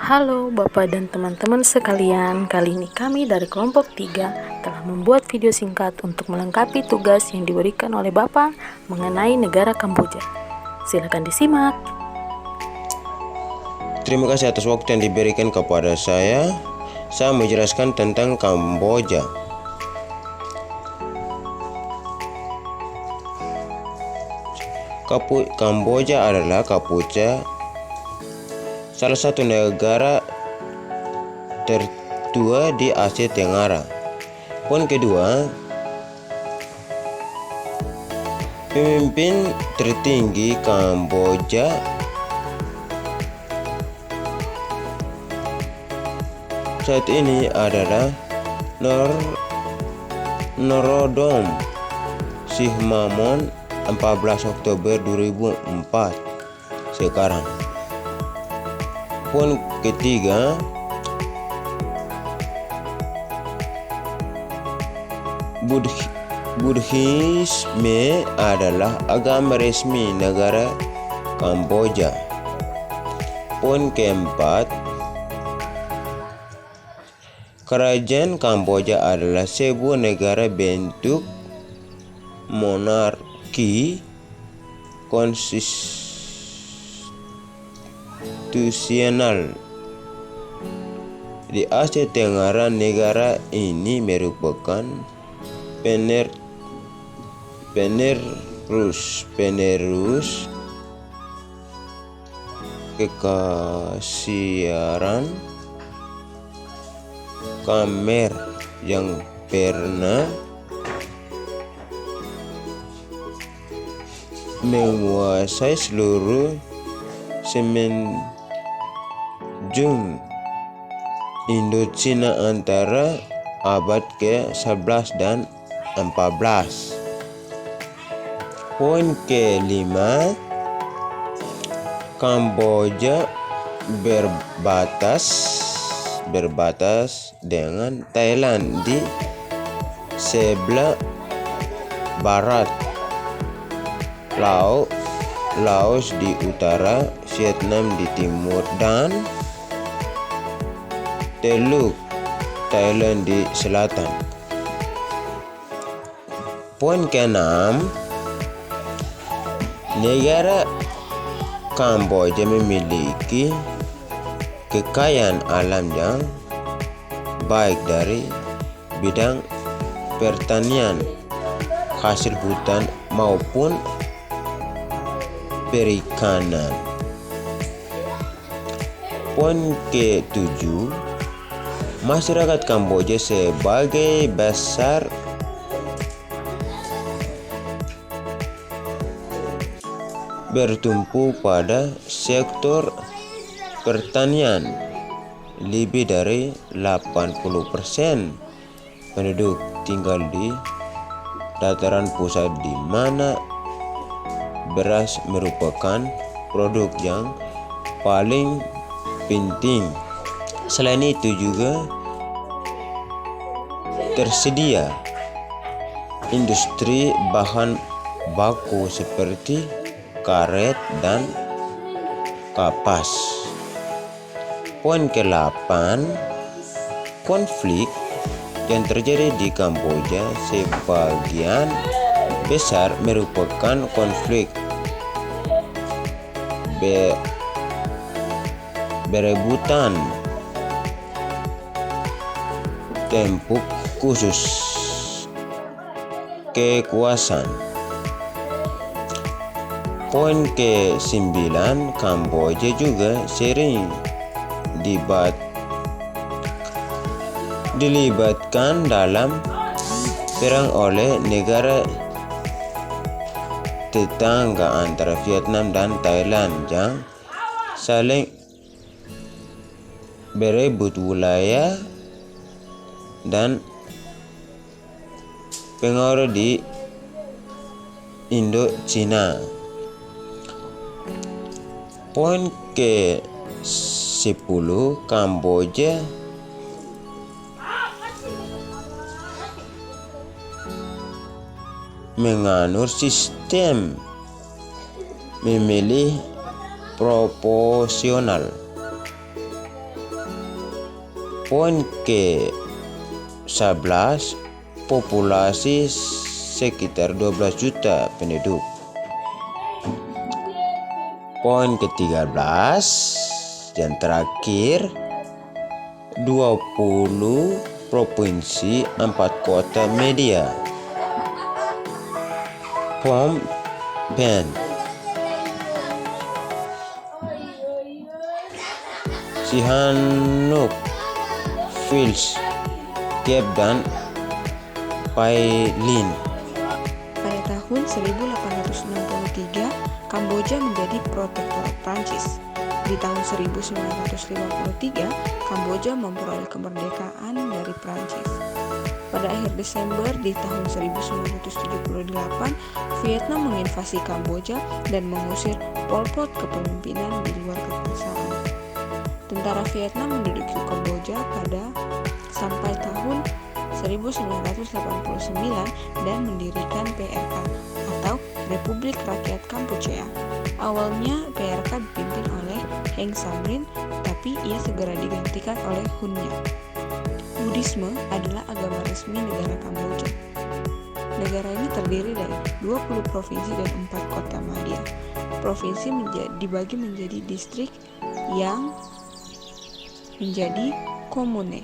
Halo Bapak dan teman-teman sekalian, kali ini kami dari kelompok 3 telah membuat video singkat untuk melengkapi tugas yang diberikan oleh Bapak mengenai negara Kamboja. Silakan disimak. Terima kasih atas waktu yang diberikan kepada saya. Saya menjelaskan tentang Kamboja. Kamboja adalah salah satu negara tertua di Asia Tenggara. Poin kedua, pemimpin tertinggi Kamboja saat ini adalah Norodom Sihmamon 14 Oktober 2004 sekarang. Poin ketiga, Buddhisme adalah agama resmi negara Kamboja. Poin keempat, kerajaan Kamboja adalah sebuah negara bentuk monarki konstitusional. Di Asia Tenggara, negara ini merupakan penerus kekaisaran Khmer yang pernah menguasai seluruh semenanjung Indochina antara abad ke-11 dan 14. Poin kelima, Kamboja berbatas dengan Thailand di sebelah barat, Laos di utara, Vietnam di timur, dan Teluk Thailand di selatan. Poin keenam, negara Kamboja memiliki kekayaan alam yang baik dari bidang pertanian, hasil hutan maupun perikanan. Poin ke-7, masyarakat Kamboja sebagai besar bertumpu pada sektor pertanian. Lebih dari 80% penduduk tinggal di dataran pusat, di mana beras merupakan produk yang paling penting. Selain itu juga tersedia industri bahan baku seperti karet dan kapas. Poin ke-8, konflik yang terjadi di Kamboja sebagian besar merupakan konflik berebutan tempuk khusus kekuasaan. Poin ke-9, Kamboja juga sering dilibatkan dalam perang oleh negara tetangga antara Vietnam dan Thailand yang saling berebut wilayah dan pengaruh di Indochina. Poin ke-10, Kamboja menganut sistem memilih proporsional. Poin ke-11, populasi sekitar 12 juta penduduk. Poin ke-13 yang terakhir, 20 provinsi, 4 kota media. Phnom Penh, Sihanouk, Vils, Kep dan Pailin. Pada tahun 1863, Kamboja menjadi protektorat Prancis. Di tahun 1953, Kamboja memperoleh kemerdekaan dari Prancis. Pada akhir Desember di tahun 1978, Vietnam menginvasi Kamboja dan mengusir Pol Pot kepemimpinan di luar kekuasaan. Tentara Vietnam menduduki Kamboja sampai tahun 1989 dan mendirikan PRK atau Republik Rakyat Kampuchea. Awalnya PRK dipimpin oleh Heng Samrin, tapi ia segera digantikan oleh Hun Sen. Buddhisme adalah agama resmi negara Kamboja. Negara ini terdiri dari 20 provinsi dan 4 kota madya. Provinsi dibagi menjadi distrik yang menjadi komune.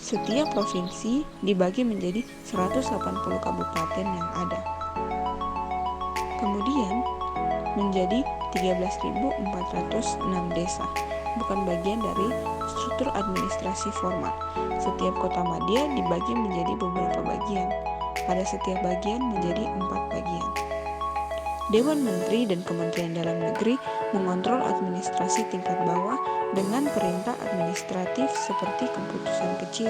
Setiap provinsi dibagi menjadi 180 kabupaten yang ada. Kemudian menjadi 13.406 desa, bukan bagian dari struktur administrasi formal. Setiap kota madya dibagi menjadi beberapa bagian. Pada setiap bagian menjadi 4 bagian. Dewan Menteri dan Kementerian Dalam Negeri mengontrol administrasi tingkat bawah dengan perintah administratif seperti keputusan kecil,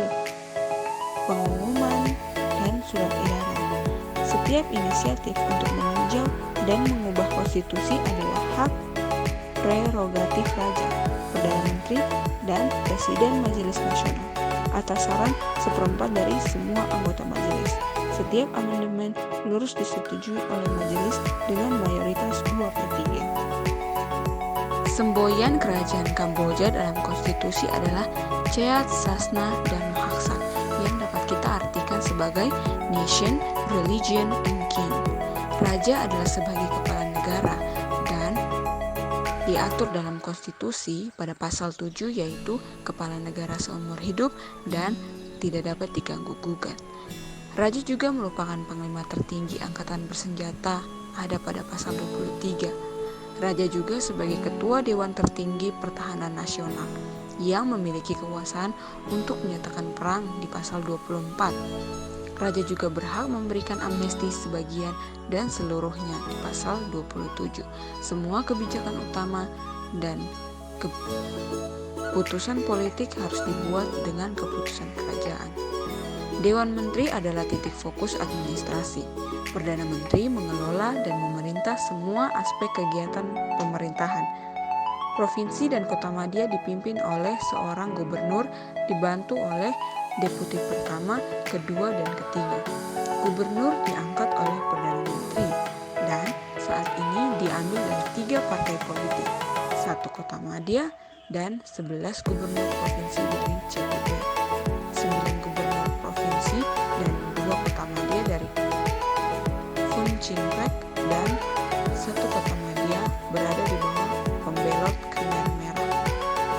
pengumuman, dan surat edaran. Setiap inisiatif untuk meninjau dan mengubah konstitusi adalah hak prerogatif Raja, Perdana Menteri, dan Presiden Majelis Nasional atas saran 1/4 dari semua anggota majelis. Setiap amandemen lurus disetujui oleh majelis dengan mayoritas 2/3. Semboyan kerajaan Kamboja dalam konstitusi adalah Cheat Sasna dan Mohaksan yang dapat kita artikan sebagai Nation, Religion, and King. Raja adalah sebagai kepala negara dan diatur dalam konstitusi pada pasal 7, yaitu kepala negara seumur hidup dan tidak dapat diganggu-gugat. Raja juga merupakan panglima tertinggi angkatan bersenjata, ada pada pasal 23. Raja juga sebagai ketua Dewan Tertinggi Pertahanan Nasional yang memiliki kekuasaan untuk menyatakan perang di pasal 24. Raja juga berhak memberikan amnesti sebagian dan seluruhnya di pasal 27. Semua kebijakan utama dan keputusan politik harus dibuat dengan keputusan kerajaan. Dewan Menteri adalah titik fokus administrasi. Perdana Menteri mengelola dan memerintah semua aspek kegiatan pemerintahan. Provinsi dan kota madya dipimpin oleh seorang gubernur dibantu oleh deputi pertama, kedua, dan ketiga. Gubernur diangkat oleh Perdana Menteri dan saat ini diambil dari 3 partai politik, 1 kota madya, dan 11 gubernur provinsi dari CTB, 9 gubernur provinsi dan 2 kota madya dari Phum Chinh Peck, dan 1 kota madya berada di bawah pembelot Khmer Merah,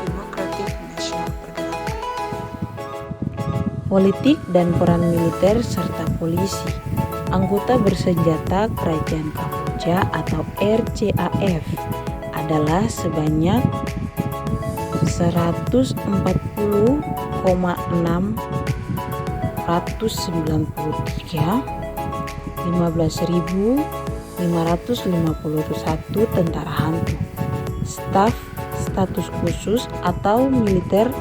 Democratic National Pergerakan. Politik dan peran militer serta polisi. Anggota bersenjata Kerajaan Kamboja atau RCAF adalah sebanyak 140,693 15.551 tentara hantu, staf status khusus atau militer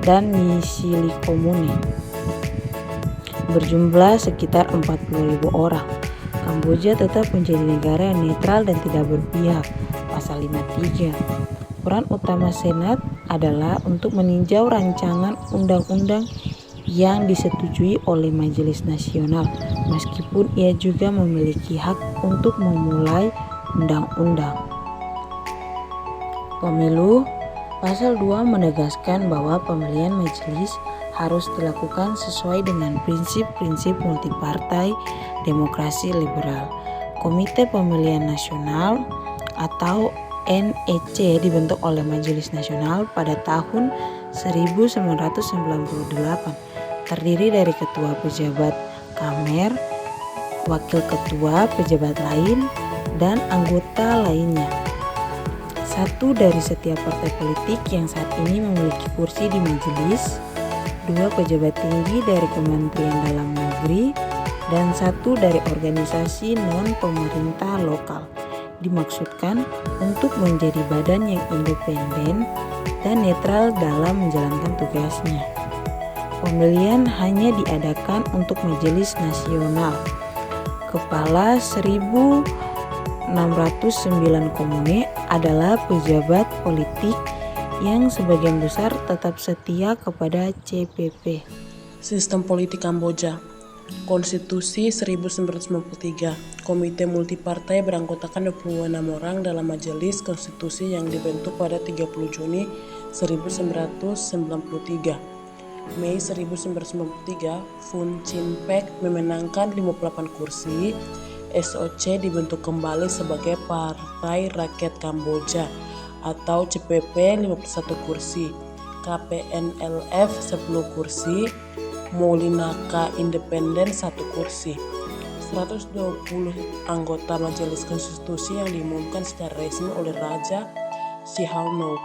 dan misili komune, berjumlah sekitar 40.000 orang. Kamboja tetap menjadi negara yang netral dan tidak berpihak. Pasal 53. Peran utama Senat adalah untuk meninjau rancangan undang-undang yang disetujui oleh Majelis Nasional, meskipun ia juga memiliki hak untuk memulai undang-undang. Pemilu Pasal 2 menegaskan bahwa pemilihan majelis harus dilakukan sesuai dengan prinsip-prinsip multipartai demokrasi liberal. Komite Pemilihan Nasional atau NEC dibentuk oleh Majelis Nasional pada tahun 1998, terdiri dari ketua pejabat Kamer, wakil ketua pejabat lain, dan anggota lainnya. Satu dari setiap partai politik yang saat ini memiliki kursi di majelis, 2 pejabat tinggi dari Kementerian Dalam Negeri, dan 1 dari organisasi non-pemerintah lokal. Dimaksudkan untuk menjadi badan yang independen dan netral dalam menjalankan tugasnya. Pemilihan hanya diadakan untuk majelis nasional. Kepala 1609 komune adalah pejabat politik yang sebagian besar tetap setia kepada CPP. Sistem politik Kamboja. Konstitusi 1993. Komite multipartai beranggotakan 26 orang dalam majelis konstitusi yang dibentuk pada 30 Juni 1993. Mei 1993, Fun Chin Pek memenangkan 58 kursi. SOC dibentuk kembali sebagai Partai Rakyat Kamboja atau CPP 51 kursi, KPNLF 10 kursi, Moulinaka Independen 1 kursi. 120 anggota Majelis Konstitusi yang diumumkan secara resmi oleh Raja Sihanouk.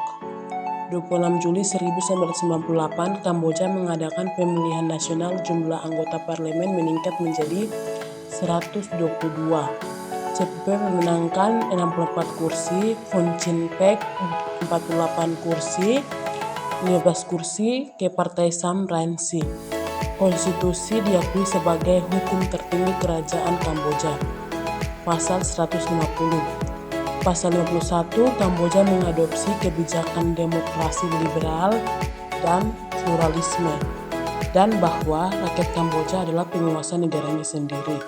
26 Juli 1998, Kamboja mengadakan pemilihan nasional. Jumlah anggota parlemen meningkat menjadi 122. CPP memenangkan 64 kursi, Fun Chin Pek 48 kursi, 15 kursi ke Partai Sam Rainsy. Konstitusi diakui sebagai hukum tertinggi kerajaan Kamboja. Pasal 150. Pasal 51, Kamboja mengadopsi kebijakan demokrasi liberal dan pluralisme, dan bahwa rakyat Kamboja adalah penguasa negaranya sendiri.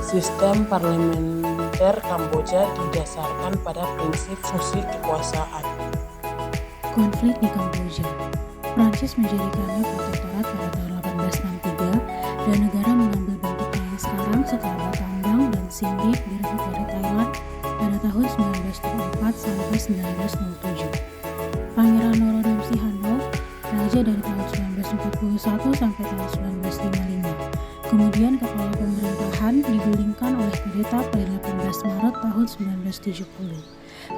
Sistem parlementer Kamboja didasarkan pada prinsip fungsi kekuasaan. Konflik di Kamboja. Prancis menjadikannya protektorat pada tahun 1863 dan negara mengambil bentuknya yang sekarang setelah Battambang dan Siem Reap direbut dari Thailand pada tahun 1904 sampai 1907. Pangeran Norodom Sihanouk, raja dari tahun 1941 sampai tahun 1955. Kemudian kepala pemerintahan digulingkan oleh kudeta pada 18 Maret tahun 1970.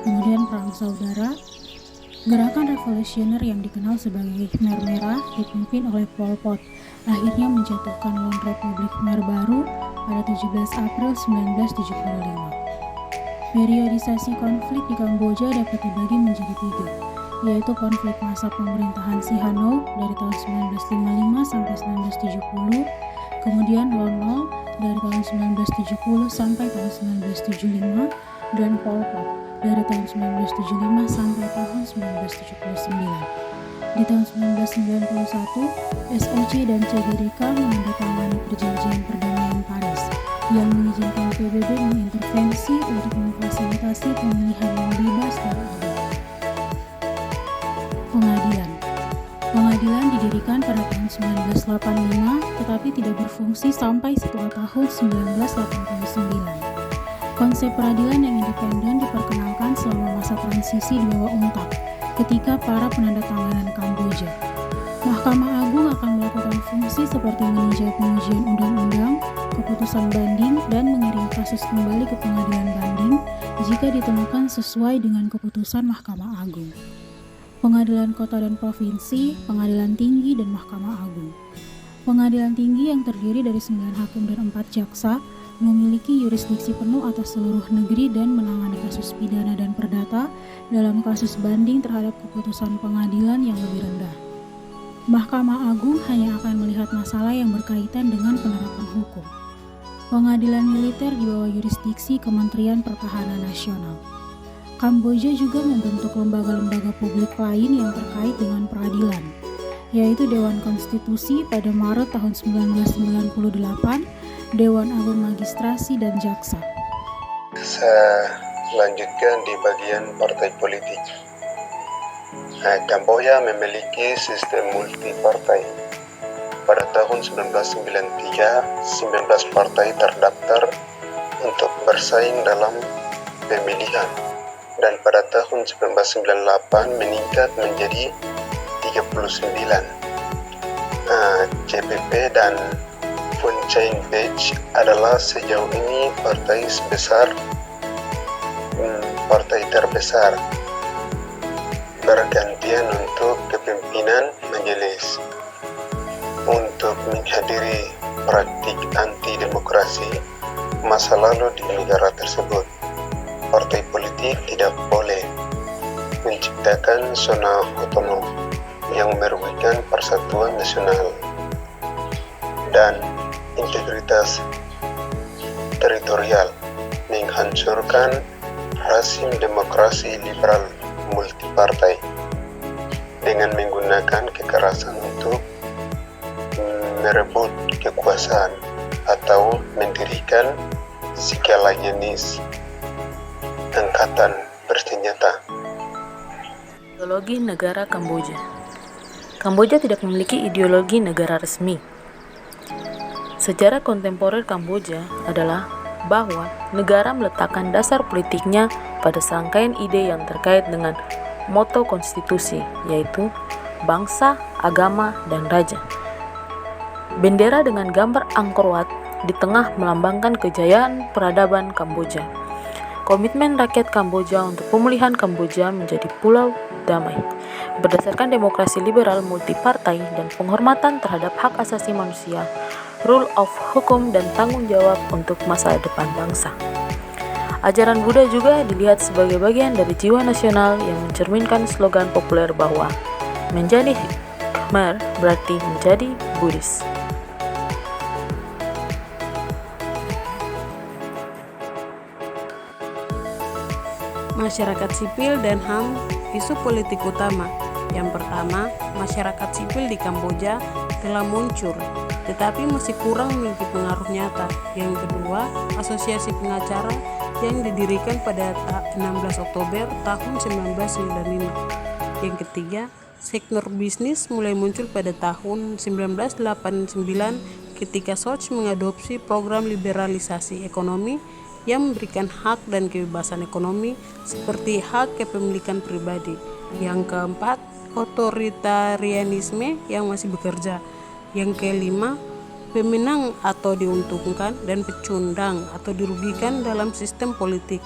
Kemudian Perang Saudara, gerakan revolusioner yang dikenal sebagai Khmer Merah dipimpin oleh Pol Pot, akhirnya menjatuhkan Lon Republik Khmer baru pada 17 April 1975. Periodisasi konflik di Kamboja dapat dibagi menjadi 3, yaitu konflik masa pemerintahan Sihanouk dari tahun 1955 sampai 1970, kemudian Lon Nol dari tahun 1970 sampai tahun 1975, dan Pol Pot dari tahun 1975 sampai tahun 1979. Di tahun 1991, SOC dan CGDK menandatangani perjanjian perdamaian Paris yang mengizinkan PBB mengintervensi untuk memfasilitasi pemilihan yang bebas dan adil. Pengadilan didirikan pada tahun 1985 tetapi tidak berfungsi sampai setelah tahun 1989. Konsep peradilan yang independen diperkenalkan selama masa transisi di bawah UNTAC ketika para penandatanganan Kamboja. Mahkamah Agung akan melakukan fungsi seperti meninjau pengujian undang-undang, keputusan banding, dan mengirim kasus kembali ke pengadilan banding jika ditemukan sesuai dengan keputusan Mahkamah Agung. Pengadilan Kota dan Provinsi, Pengadilan Tinggi, dan Mahkamah Agung. Pengadilan Tinggi yang terdiri dari 9 hakim dan 4 jaksa memiliki yurisdiksi penuh atas seluruh negeri dan menangani kasus pidana dan perdata dalam kasus banding terhadap keputusan pengadilan yang lebih rendah. Mahkamah Agung hanya akan melihat masalah yang berkaitan dengan penerapan hukum. Pengadilan militer di bawah yurisdiksi Kementerian Pertahanan Nasional. Kamboja juga membentuk lembaga-lembaga publik lain yang terkait dengan peradilan, yaitu Dewan Konstitusi pada Maret tahun 1998, Dewan Agung Magistrasi dan Jaksa. Saya lanjutkan di bagian partai politik. Kamboja memiliki sistem multipartai. Pada tahun 1993, 19 partai terdaftar untuk bersaing dalam pemilihan, dan pada tahun 1998 meningkat menjadi 39. CPP dan Phun Chain Page adalah sejauh ini partai terbesar bergantian untuk kepemimpinan majelis. Untuk menghadiri praktik anti-demokrasi masa lalu di negara tersebut, partai politik tidak boleh menciptakan zona otonom yang merugikan persatuan nasional dan integritas teritorial, menghancurkan rezim demokrasi liberal multipartai dengan menggunakan kekerasan untuk merebut kekuasaan atau mendirikan segala jenis angkatan bersenjata. Ideologi negara Kamboja. Kamboja tidak memiliki ideologi negara resmi. Sejarah kontemporer Kamboja adalah bahwa negara meletakkan dasar politiknya pada serangkaian ide yang terkait dengan moto konstitusi, yaitu bangsa, agama, dan raja. Bendera dengan gambar Angkor Wat di tengah melambangkan kejayaan peradaban Kamboja. Komitmen rakyat Kamboja untuk pemulihan Kamboja menjadi pulau damai, berdasarkan demokrasi liberal multipartai dan penghormatan terhadap hak asasi manusia, rule of hukum, dan tanggung jawab untuk masa depan bangsa. Ajaran Buddha juga dilihat sebagai bagian dari jiwa nasional yang mencerminkan slogan populer bahwa menjadi Khmer berarti menjadi Buddhis. Masyarakat sipil dan HAM, isu politik utama. Yang pertama, masyarakat sipil di Kamboja telah muncul, tetapi masih kurang memiliki pengaruh nyata. Yang kedua, asosiasi pengacara yang didirikan pada 16 Oktober tahun 1995. Yang ketiga, sektor bisnis mulai muncul pada tahun 1989 ketika Soch mengadopsi program liberalisasi ekonomi yang memberikan hak dan kebebasan ekonomi seperti hak kepemilikan pribadi. Yang keempat, otoritarianisme yang masih bekerja. Yang kelima, pemenang atau diuntungkan dan pecundang atau dirugikan dalam sistem politik.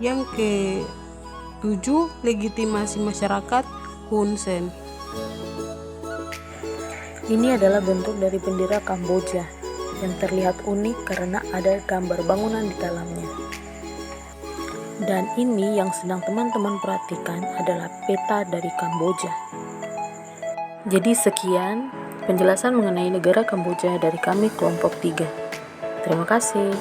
Yang ketujuh, legitimasi masyarakat Hun Sen. Ini adalah bentuk dari bendera Kamboja yang terlihat unik karena ada gambar bangunan di dalamnya. Dan ini yang sedang teman-teman perhatikan adalah peta dari Kamboja. Jadi sekian penjelasan mengenai negara Kamboja dari kami kelompok 3. Terima kasih.